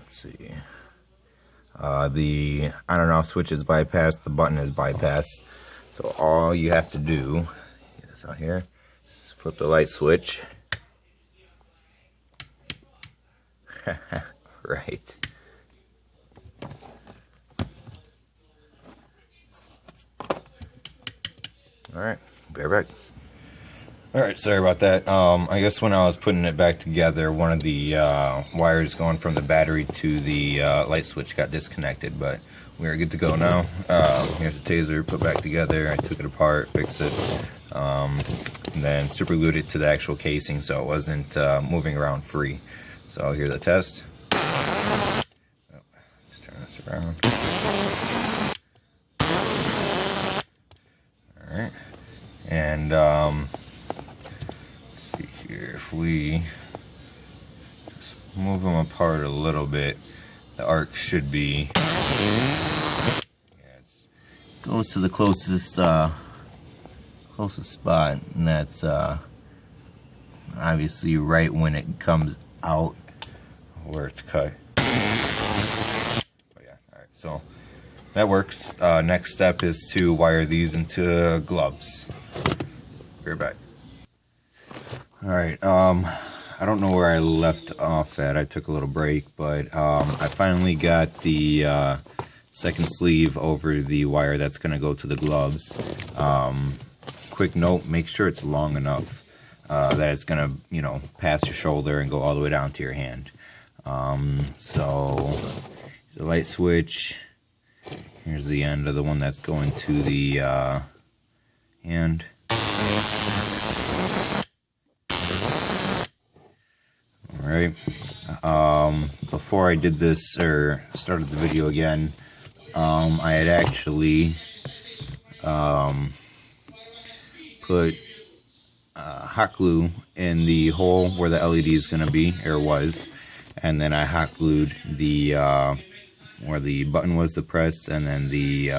Let's see. The on and off switch is bypassed, the button is bypassed. So all you have to do, get this out here, is flip the light switch. Right. Alright, be right back. Alright, sorry about that. I guess when I was putting it back together, one of the wires going from the battery to the light switch got disconnected, but we are good to go now. Here's the taser put back together. I took it apart, fixed it, and then super glued it to the actual casing so it wasn't moving around free. So here's the test. Oh, let's turn this around. Alright, and if we just move them apart a little bit, the arc should be, goes to the closest spot, and that's obviously right when it comes out where it's cut. But yeah, alright, so that works. Next step is to wire these into gloves. Be right back. Alright, I don't know where I left off at. I took a little break, but I finally got the second sleeve over the wire that's going to go to the gloves. Quick note, make sure it's long enough that it's going to, you know, pass your shoulder and go all the way down to your hand. So, the light switch, here's the end of the one that's going to the hand. Alright, before I did this, or started the video again, I had actually put hot glue in the hole where the LED is going to be, or was, and then I hot glued the, where the button was to press, and then the,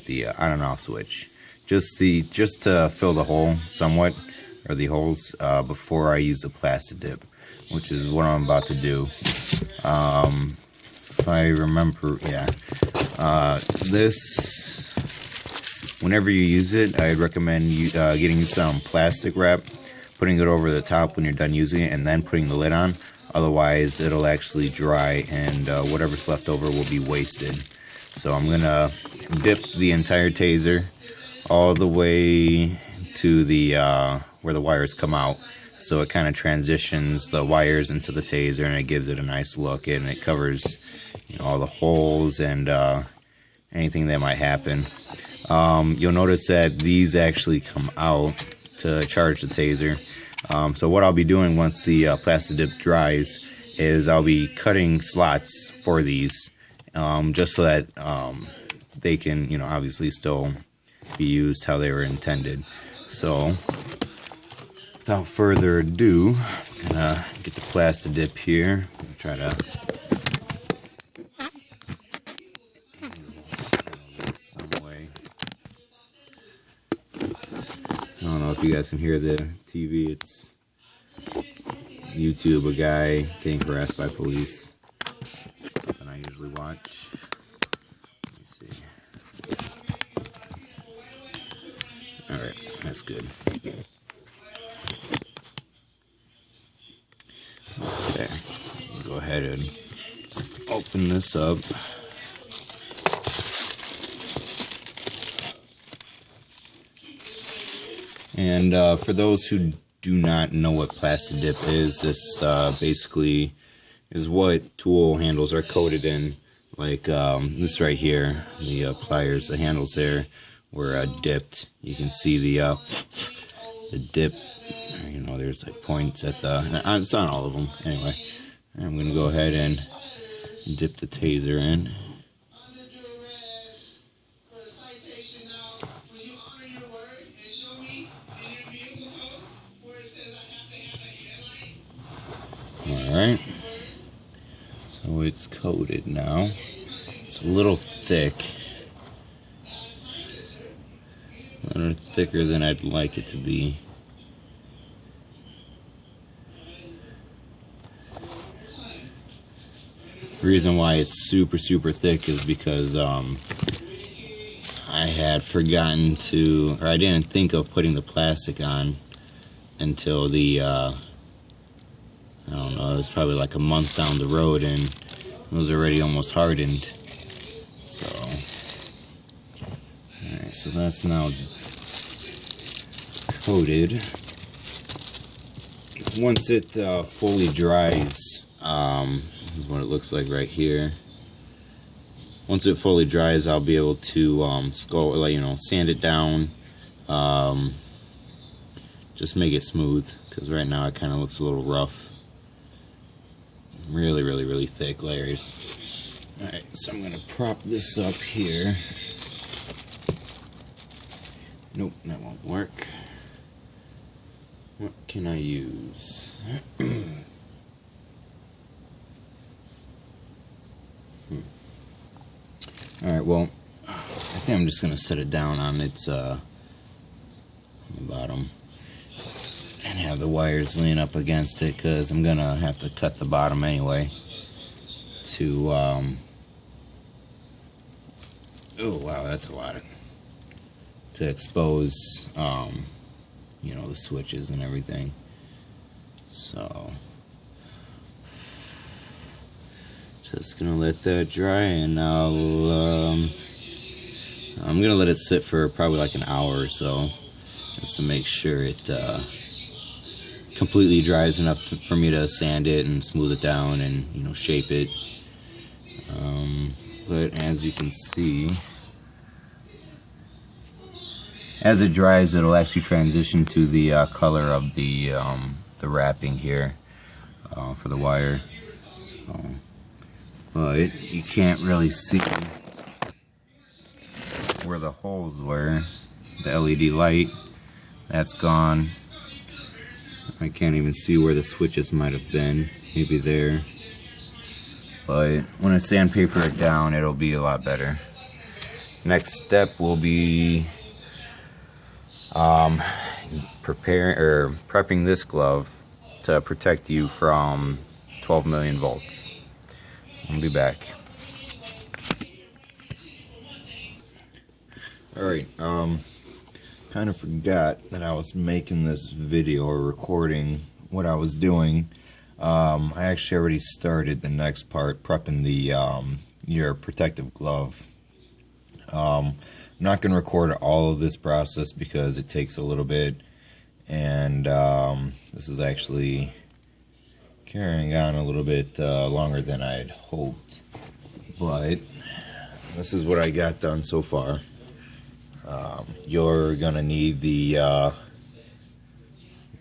the on and off switch, just to fill the hole somewhat, or the holes, before I use the plastic dip, which is what I'm about to do. If I remember, yeah, this, whenever you use it, I'd recommend you getting some plastic wrap, putting it over the top when you're done using it, and then putting the lid on. Otherwise, it'll actually dry, and whatever's left over will be wasted. So I'm gonna dip the entire taser all the way to the where the wires come out, so it kind of transitions the wires into the taser, and it gives it a nice look, and it covers, you know, all the holes and anything that might happen. You'll notice that these actually come out to charge the taser. So what I'll be doing once the plastic dip dries is I'll be cutting slots for these, just so that they can, you know, obviously still be used how they were intended. So without further ado, I'm gonna get the plastic dip here. Try to some way. I don't know if you guys can hear the TV. It's YouTube, a guy getting harassed by police. Something I usually watch. Let me see. Alright, that's good. Okay, go ahead and open this up. And for those who do not know what plastic dip is, this basically is what tool handles are coated in. Like this right here, the pliers, the handles there were dipped. You can see the dip. You know, there's like points at the, it's on all of them. Anyway, I'm going to go ahead and dip the taser in. Alright, so it's coated now. It's a little thick. A little thicker than I'd like it to be. The reason why it's super thick is because I had forgotten to, or I didn't think of putting the plastic on until the I don't know, it was probably like a month down the road, and it was already almost hardened. So alright, so that's now coated. Once it fully dries, this is what it looks like right here. Once it fully dries, I'll be able to sand it down, just make it smooth, because right now it kind of looks a little rough. Really thick layers. Alright, so I'm gonna prop this up here. Nope, that won't work. What can I use? Alright, well, I think I'm just gonna set it down on its on the bottom and have the wires lean up against it, because I'm gonna have to cut the bottom anyway to oh wow, that's a lot to expose you know, the switches and everything. So just gonna let that dry, and I'm gonna let it sit for probably like an hour or so, just to make sure it completely dries enough for me to sand it and smooth it down and, you know, shape it. But as you can see, as it dries, it'll actually transition to the color of the wrapping here for the wire. So, but you can't really see where the holes were. The LED light, that's gone. I can't even see where the switches might have been. Maybe there. But when I sandpaper it down, it'll be a lot better. Next step will be prepping this glove to protect you from 12 million volts. I'll be back. Alright, kind of forgot that I was making this video or recording what I was doing. I actually already started the next part, prepping the your protective glove. I'm not going to record all of this process because it takes a little bit, and this is actually carrying on a little bit longer than I had hoped, but this is what I got done so far. You're gonna need the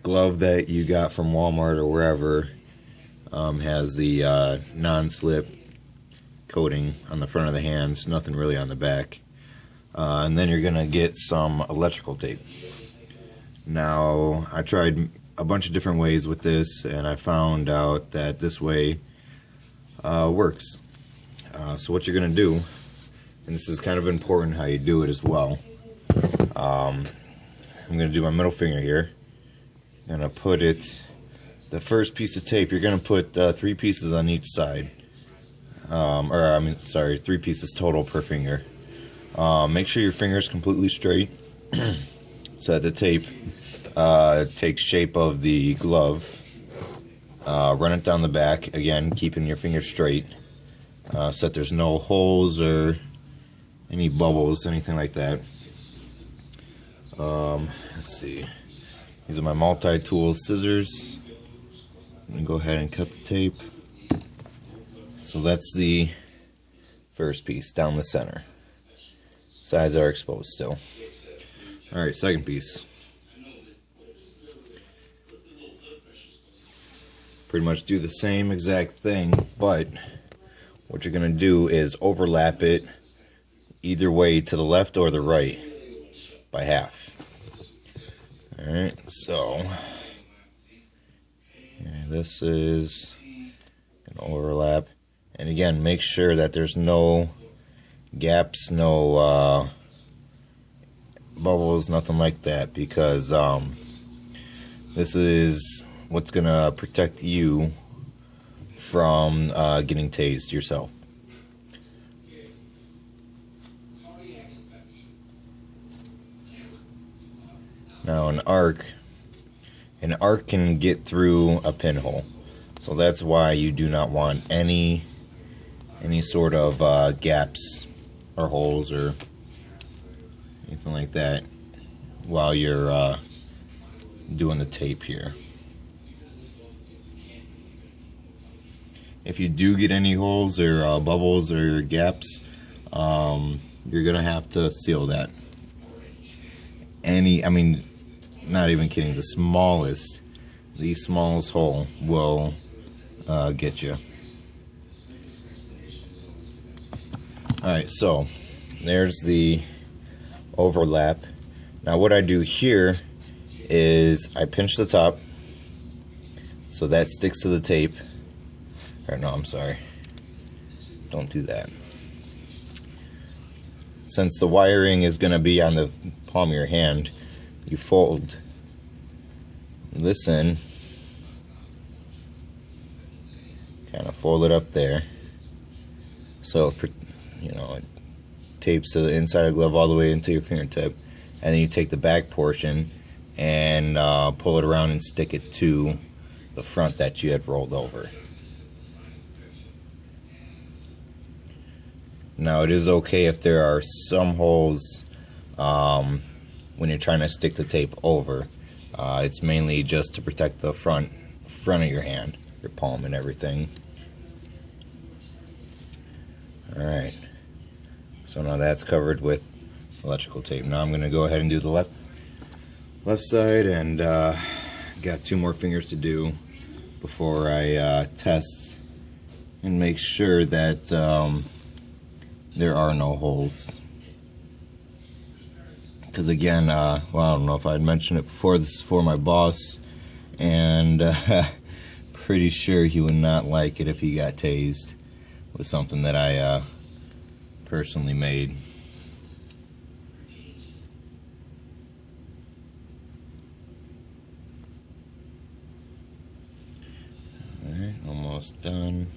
glove that you got from Walmart or wherever. Has the non-slip coating on the front of the hands, nothing really on the back. And then you're gonna get some electrical tape. Now, I tried a bunch of different ways with this, and I found out that this way works. So what you're gonna do, and this is kind of important how you do it as well. I'm gonna do my middle finger here. I'm gonna put it, the first piece of tape, you're gonna put 3 pieces on each side. 3 pieces total per finger. Make sure your finger is completely straight so that the tape takes shape of the glove. Run it down the back, again keeping your finger straight, so that there's no holes or any bubbles, anything like that. Let's see, these are my multi-tool scissors. I'm going to go ahead and cut the tape. So that's the first piece down the center. Sides are exposed still. Alright, second piece. Pretty much do the same exact thing, but what you're going to do is overlap it either way, to the left or the right, by half. Alright, so this is an overlap, and again, make sure that there's no gaps, no bubbles, nothing like that, because this is what's gonna protect you from getting tased yourself. Now an arc can get through a pinhole, so that's why you do not want any sort of gaps or holes or anything like that while you're doing the tape here. If you do get any holes or bubbles or gaps, you're gonna have to seal that. Not even kidding, the smallest hole will get you. Alright, so there's the overlap. Now what I do here is I pinch the top so that sticks to the tape. Or no, I'm sorry. Don't do that. Since the wiring is going to be on the palm of your hand, you fold this in, kind of fold it up there, so it tapes to the inside of the glove all the way into your fingertip, and then you take the back portion and pull it around and stick it to the front that you had rolled over. Now it is okay if there are some holes when you're trying to stick the tape over. It's mainly just to protect the front of your hand, your palm and everything. Alright, so now that's covered with electrical tape. Now I'm going to go ahead and do the left side, and got 2 more fingers to do before I test and make sure that there are no holes. Because again, I don't know if I'd mentioned it before, this is for my boss, and pretty sure he would not like it if he got tased with something that I personally made. Alright, almost done.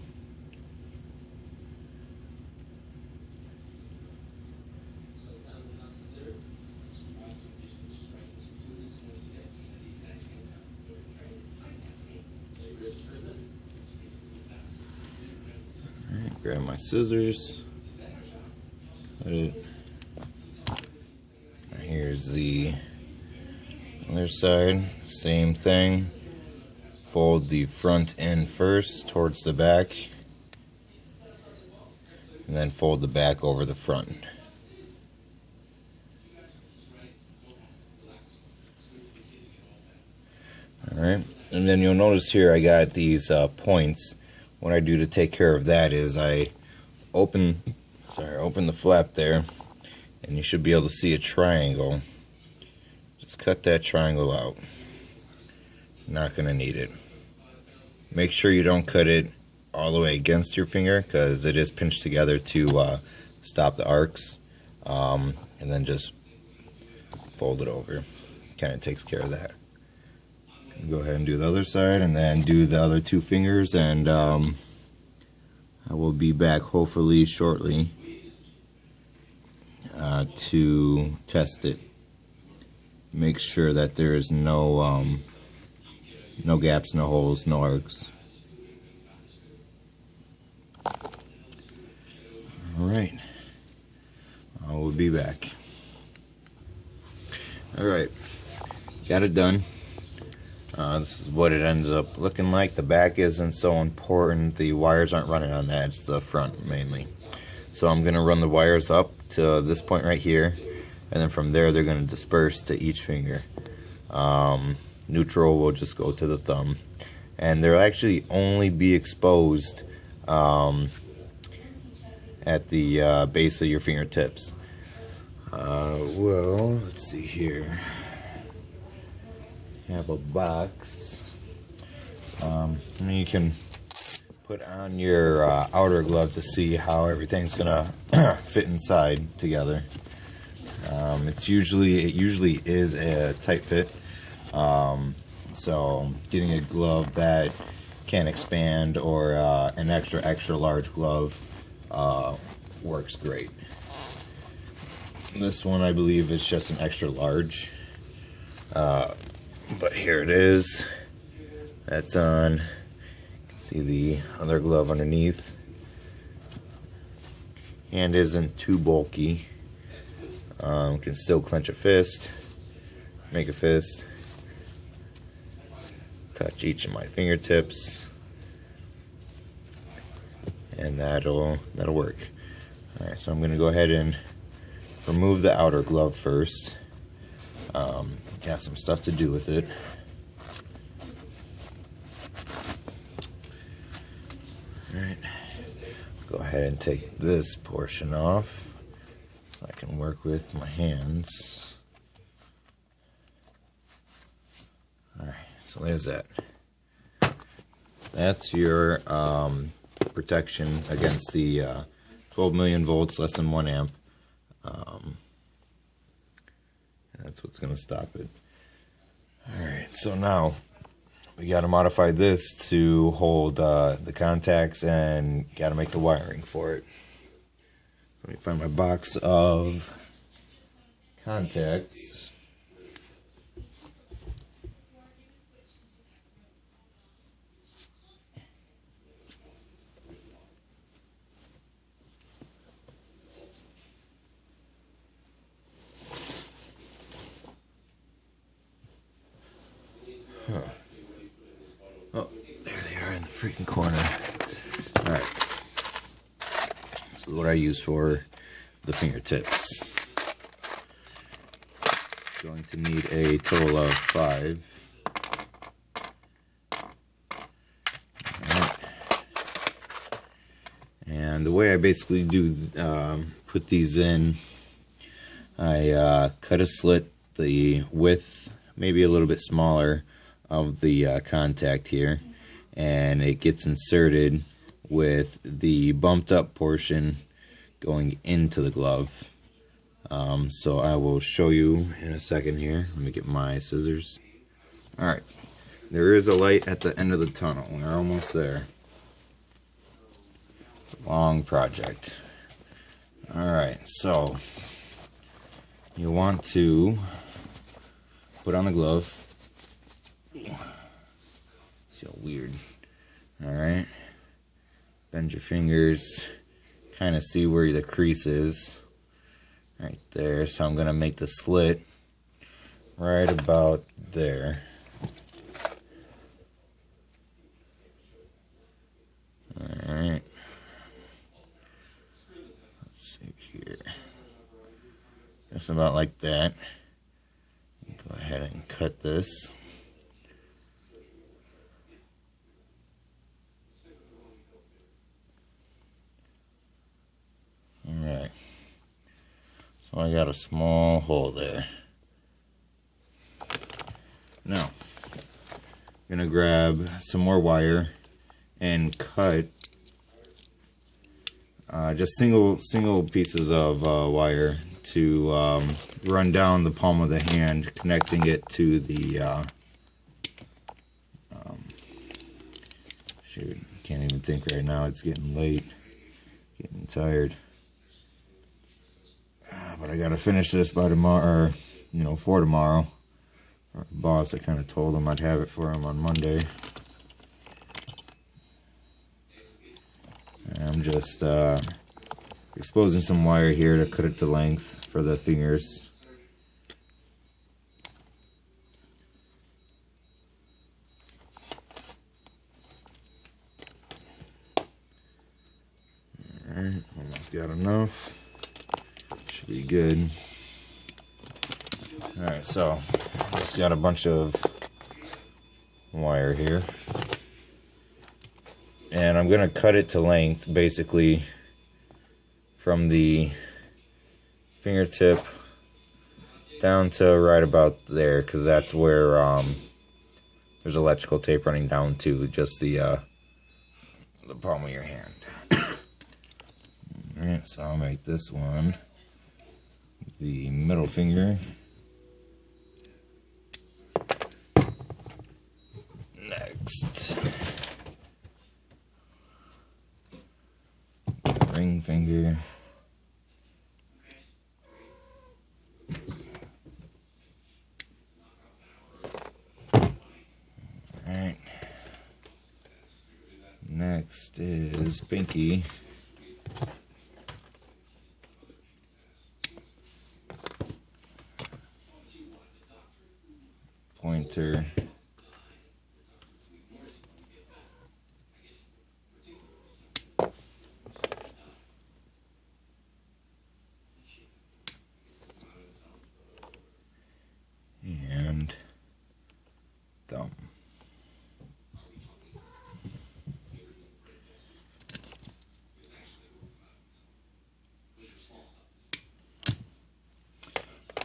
Alright, grab my scissors. Cut it. Here's the other side, same thing. Fold the front end first towards the back, and then fold the back over the front. Alright, and then you'll notice here I got these points. What I do to take care of that is I open the flap there, and you should be able to see a triangle. Just cut that triangle out. Not going to need it. Make sure you don't cut it all the way against your finger, because it is pinched together to stop the arcs, and then just fold it over. Kind of takes care of that. Go ahead and do the other side, and then do the other 2 fingers, and I will be back hopefully shortly to test it. Make sure that there is no gaps, no holes, no arcs. Alright, I will be back. Alright, got it done. This is what it ends up looking like. The back isn't so important. The wires aren't running on that. It's the front mainly. So I'm going to run the wires up to this point right here, and then from there they're going to disperse to each finger. Neutral will just go to the thumb, and they'll actually only be exposed at the base of your fingertips. Well, let's see here. Have a box. You can put on your outer glove to see how everything's gonna fit inside together. It usually is a tight fit. So getting a glove that can expand, or an extra large glove works great. This one I believe is just an extra large, but here it is. That's on. You can see the other glove underneath. Hand isn't too bulky. Can still clench a fist, make a fist, touch each of my fingertips, and that'll work. Alright, so I'm going to go ahead and remove the outer glove first. Got some stuff to do with it. Alright, go ahead and take this portion off so I can work with my hands. Alright, so there's that. That's your protection against the 12 million volts, less than 1 amp. That's what's going to stop it. Alright, so now we got to modify this to hold the contacts, and got to make the wiring for it. Let me find my box of contacts. Huh. Oh, there they are in the freaking corner. Alright. This is what I use for the fingertips. Going to need a total of 5. Alright. And the way I basically do put these in, I cut a slit the width, maybe a little bit smaller, of the contact here, and it gets inserted with the bumped up portion going into the glove. So I will show you in a second here. Let me get my scissors. Alright, there is a light at the end of the tunnel. We're almost there. It's a long project. Alright, so you want to put on the glove. It's so weird. Alright. Bend your fingers. Kind of see where the crease is. Right there. So I'm going to make the slit right about there. Alright. Let's see here. Just about like that. Go ahead and cut this. Alright, so I got a small hole there. Now, I'm going to grab some more wire and cut just single pieces of wire to run down the palm of the hand, connecting it to the shoot, can't even think right now. It's getting late, getting tired. But I gotta finish this by tomorrow, or for tomorrow. Our boss, I kind of told him I'd have it for him on Monday. And I'm just exposing some wire here to cut it to length for the fingers. Alright, almost got enough. Should be good. Alright, so just got a bunch of wire here. And I'm going to cut it to length, basically from the fingertip down to right about there, because that's where there's electrical tape running down to just the palm of your hand. Alright, so I'll make this one the middle finger. Next, ring finger. Alright. Next is pinky. Pointer. And thumb.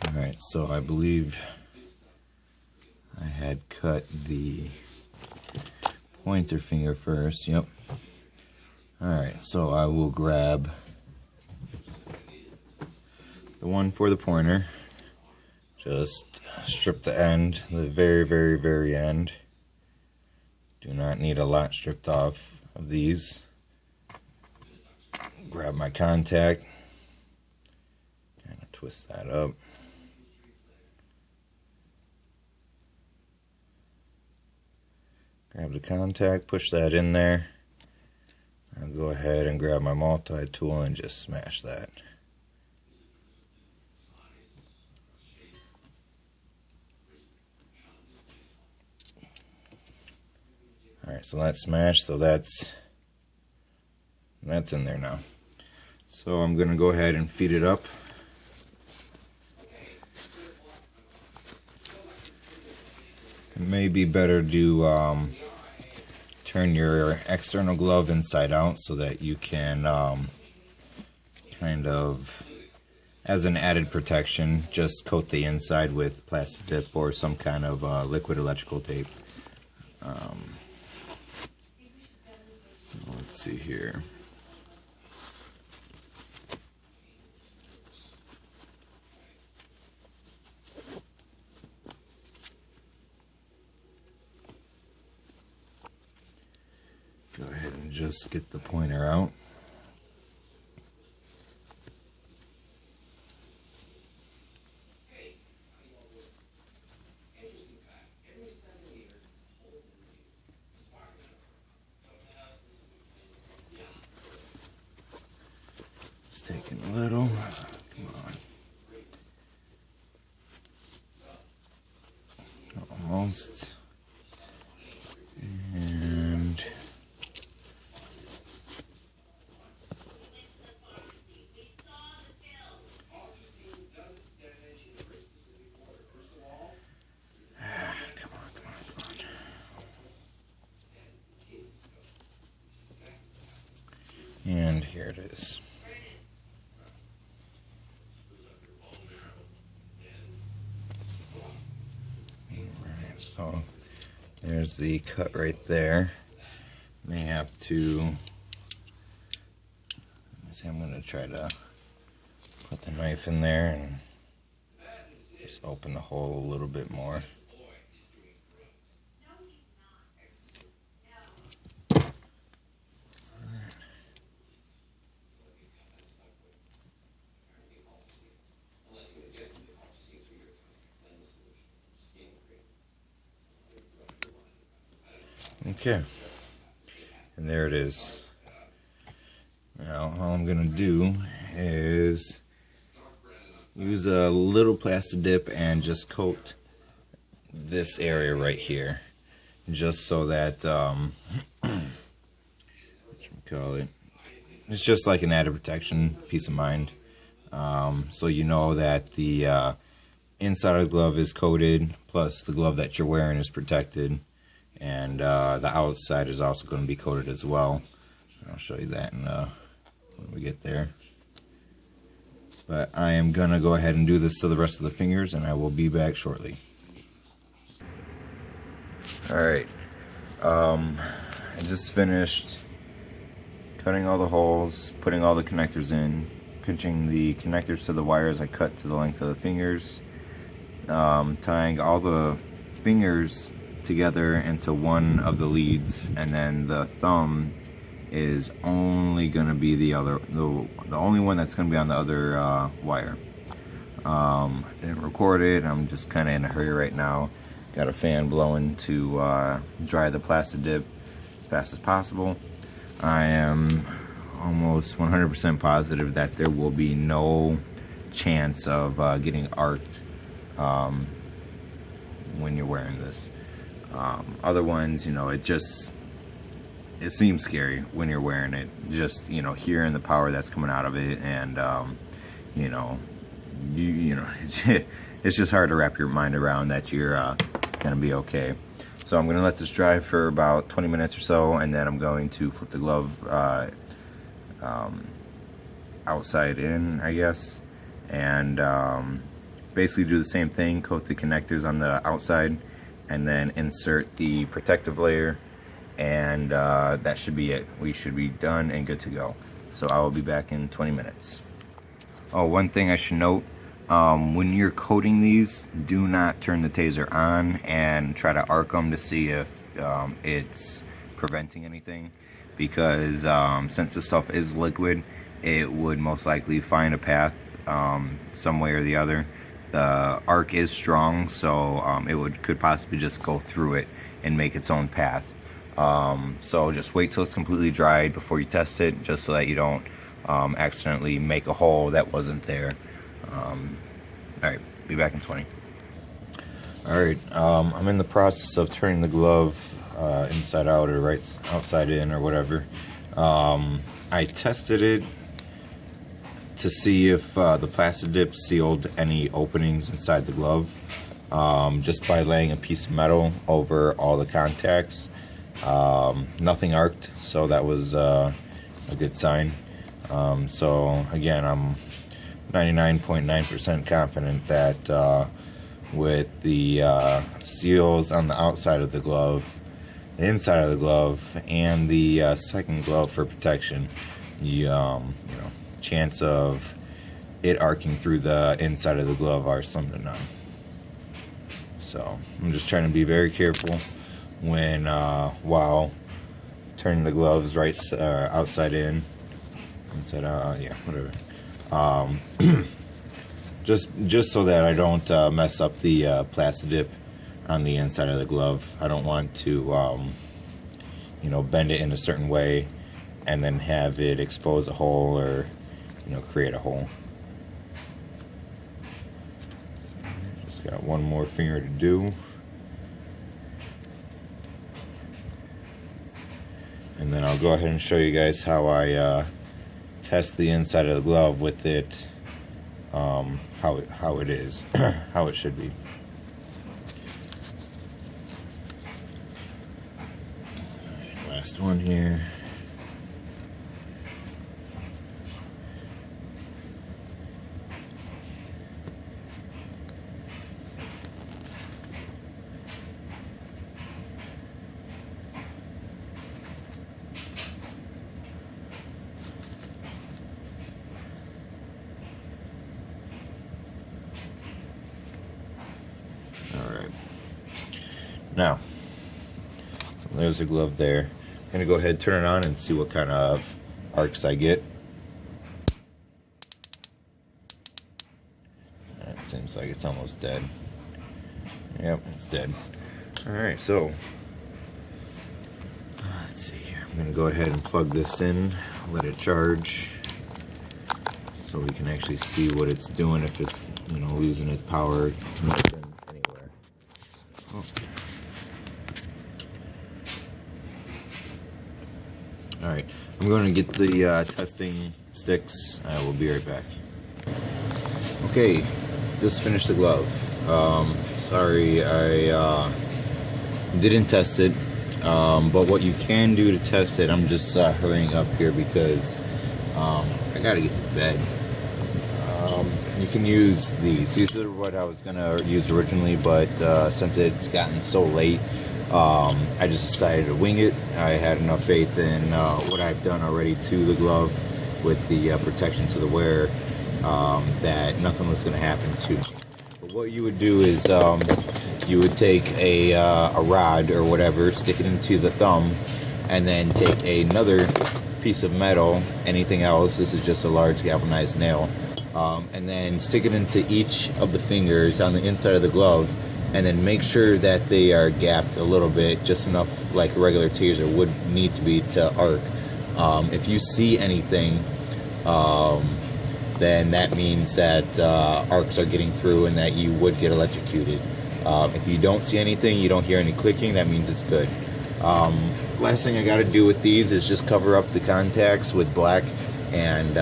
Alright, so I believe I had cut the pointer finger first. Yep. Alright, so I will grab the one for the pointer. Just strip the end, the very end. Do not need a lot stripped off of these. Grab my contact, kind of twist that up. Grab the contact, push that in there. I'll go ahead and grab my multi-tool and just smash that. Alright, so that's smashed, so that's in there now. So I'm going to go ahead and feed it up. It may be better to turn your external glove inside out so that you can kind of, as an added protection, just coat the inside with plastic dip or some kind of liquid electrical tape. So let's see here. Go ahead and just get the pointer out. It's taking a little. Come on. Almost. And and here it is. Alright, so there's the cut right there. May have to, see, I'm going to try to put the knife in there and just open the hole a little bit more. Okay, and there it is. Now all I'm going to do is use a little plastic dip and just coat this area right here, just so that what you call it, it's just like an added protection, peace of mind. So you know that the inside of the glove is coated, plus the glove that you're wearing is protected. And the outside is also going to be coated as well. I'll show you that when we get there. But I am going to go ahead and do this to the rest of the fingers, and I will be back shortly. Alright, I just finished cutting all the holes, putting all the connectors in, pinching the connectors to the wires I cut to the length of the fingers, tying all the fingers together into one of the leads, and then the thumb is only going to be the only one that's going to be on the other wire. I didn't record it. I'm just kind of in a hurry right now. Got a fan blowing to dry the plastic dip as fast as possible. I am almost 100% positive that there will be no chance of getting arced when you're wearing this. Other ones, you know, it seems scary when you're wearing it, just, you know, hearing the power that's coming out of it, and you know, it's just hard to wrap your mind around that you're gonna be okay. So I'm gonna let this dry for about 20 minutes or so, and then I'm going to flip the glove outside in, I guess, and basically do the same thing. Coat the connectors on the outside, and then insert the protective layer, and that should be it. We should be done and good to go. So I will be back in 20 minutes. Oh, one thing I should note, when you're coating these, do not turn the taser on and try to arc them to see if it's preventing anything, because since this stuff is liquid, it would most likely find a path some way or the other. The arc is strong, so it could possibly just go through it and make its own path. So just wait till it's completely dried before you test it, just so that you don't accidentally make a hole that wasn't there. Alright, be back in 20. Alright, I'm in the process of turning the glove inside out or right outside in or whatever. I tested it to see if the plastic dip sealed any openings inside the glove, just by laying a piece of metal over all the contacts. Nothing arced, so that was a good sign. So again, I'm 99.9% confident that with the seals on the outside of the glove, the inside of the glove, and the second glove for protection, you know, chance of it arcing through the inside of the glove are slim to none. So I'm just trying to be very careful when while turning the gloves right outside in, inside out, yeah, whatever. Just so that I don't mess up the plastic dip on the inside of the glove. I don't want to you know, bend it in a certain way and then have it expose a hole or, you know, create a hole. Just got one more finger to do. And then I'll go ahead and show you guys how I test the inside of the glove with it, how it is, how it should be. Last one here. Alright, now there's the glove there. I'm going to go ahead and turn it on and see what kind of arcs I get. That seems like it's almost dead. Yep, it's dead. Alright, so let's see here. I'm going to go ahead and plug this in, let it charge, so we can actually see what it's doing, if it's, you know, losing its power, nothing anywhere. Oh. Alright, I'm going to get the testing sticks. I will be right back. Okay, just finished the glove. Sorry I didn't test it, but what you can do to test it, I'm just hurrying up here because I gotta get to bed. You can use these. These are what I was gonna use originally, but since it's gotten so late, I just decided to wing it. I had enough faith in what I've done already to the glove with the protection to the wearer that nothing was going to happen to me. But what you would do is you would take a rod or whatever, stick it into the thumb, and then take another piece of metal, anything else. This is just a large galvanized nail. And then stick it into each of the fingers on the inside of the glove, and then make sure that they are gapped a little bit, just enough like a regular taser would need to be to arc. If you see anything, then that means that arcs are getting through and that you would get electrocuted. If you don't see anything, you don't hear any clicking, that means it's good. Last thing I got to do with these is just cover up the contacts with black, and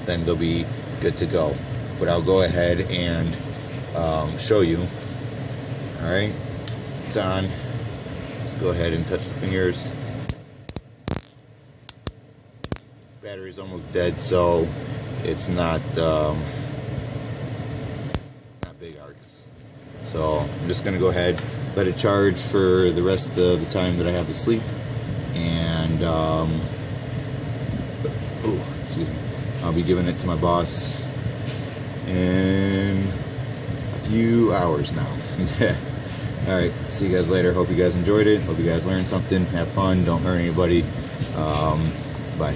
then they'll be good to go. But I'll go ahead and show you. Alright, it's on. Let's go ahead and touch the fingers. Battery's almost dead, so it's not big arcs. So I'm just gonna go ahead, let it charge for the rest of the time that I have to sleep, and excuse me, I'll be giving it to my boss in a few hours now. Alright, see you guys later. Hope you guys enjoyed it. Hope you guys learned something. Have fun. Don't hurt anybody. Bye.